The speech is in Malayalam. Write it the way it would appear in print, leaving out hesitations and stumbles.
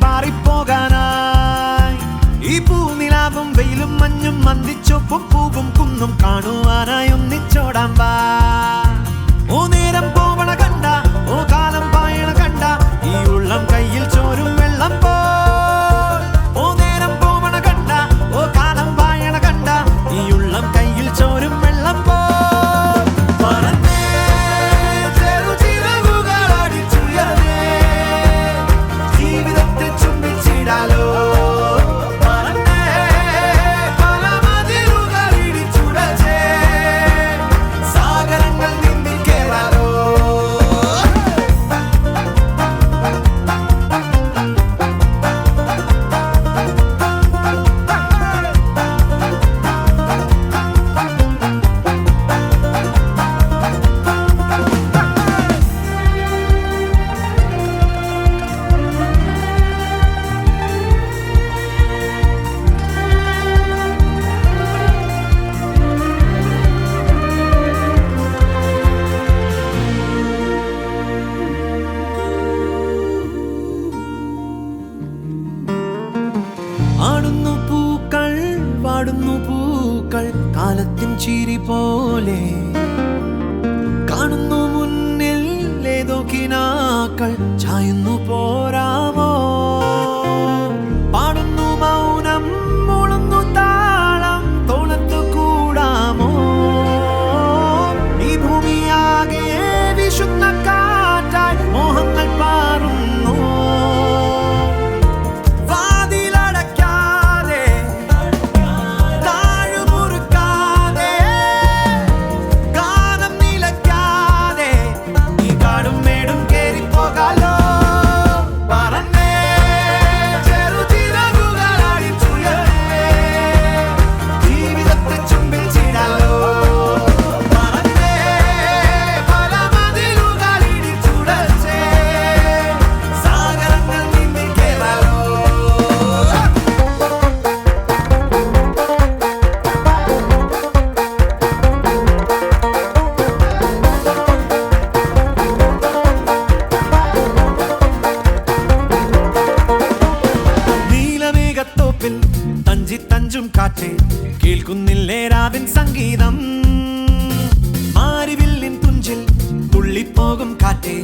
പാറിപ്പോകാനായി ഈ പൂനിലാവും വെയിലും മഞ്ഞും മന്ദിച്ചൊപ്പും പൂവും കുന്നും കാണുവാനായി ഒന്നിച്ചോടാൻ വാ. ഓ നേരം പോവണ കണ്ട, ഓ കാലം പായണ കണ്ട, ഈ ഉള്ളം കയ്യിൽ ചോരും വെള്ളം പോ. ഓ നേരം പോവണ കണ്ട, ഓ കാലം പായണ കണ്ട, ഈ ഉള്ളം കയ്യിൽ ചോരും വെള്ളം പോ. ആടുന്നു പൂക്കൾ, വാടുന്നു പൂക്കൾ, കാലത്തിൻ ചിരി പോലെ കാണുന്നു മുന്നിൽ ഏതോ കിനാക്കൾ ചായുന്നു പോരാമോ. പാടുന്നു മൗനം, മുളുന്നു താളം, തോളത്തു കൂടാമോ. ഈ ഭൂമിയാകെ വിശുദ്ധ കാറ്റായി മോഹങ്ങൾ പാറുന്നു. തഞ്ചും കാറ്റേ കേൾക്കുന്നില്ലേ രാവിൻ സംഗീതം. മാരിവില്ലിൻ തുഞ്ചിൽ തുള്ളിപ്പോകും കാറ്റേ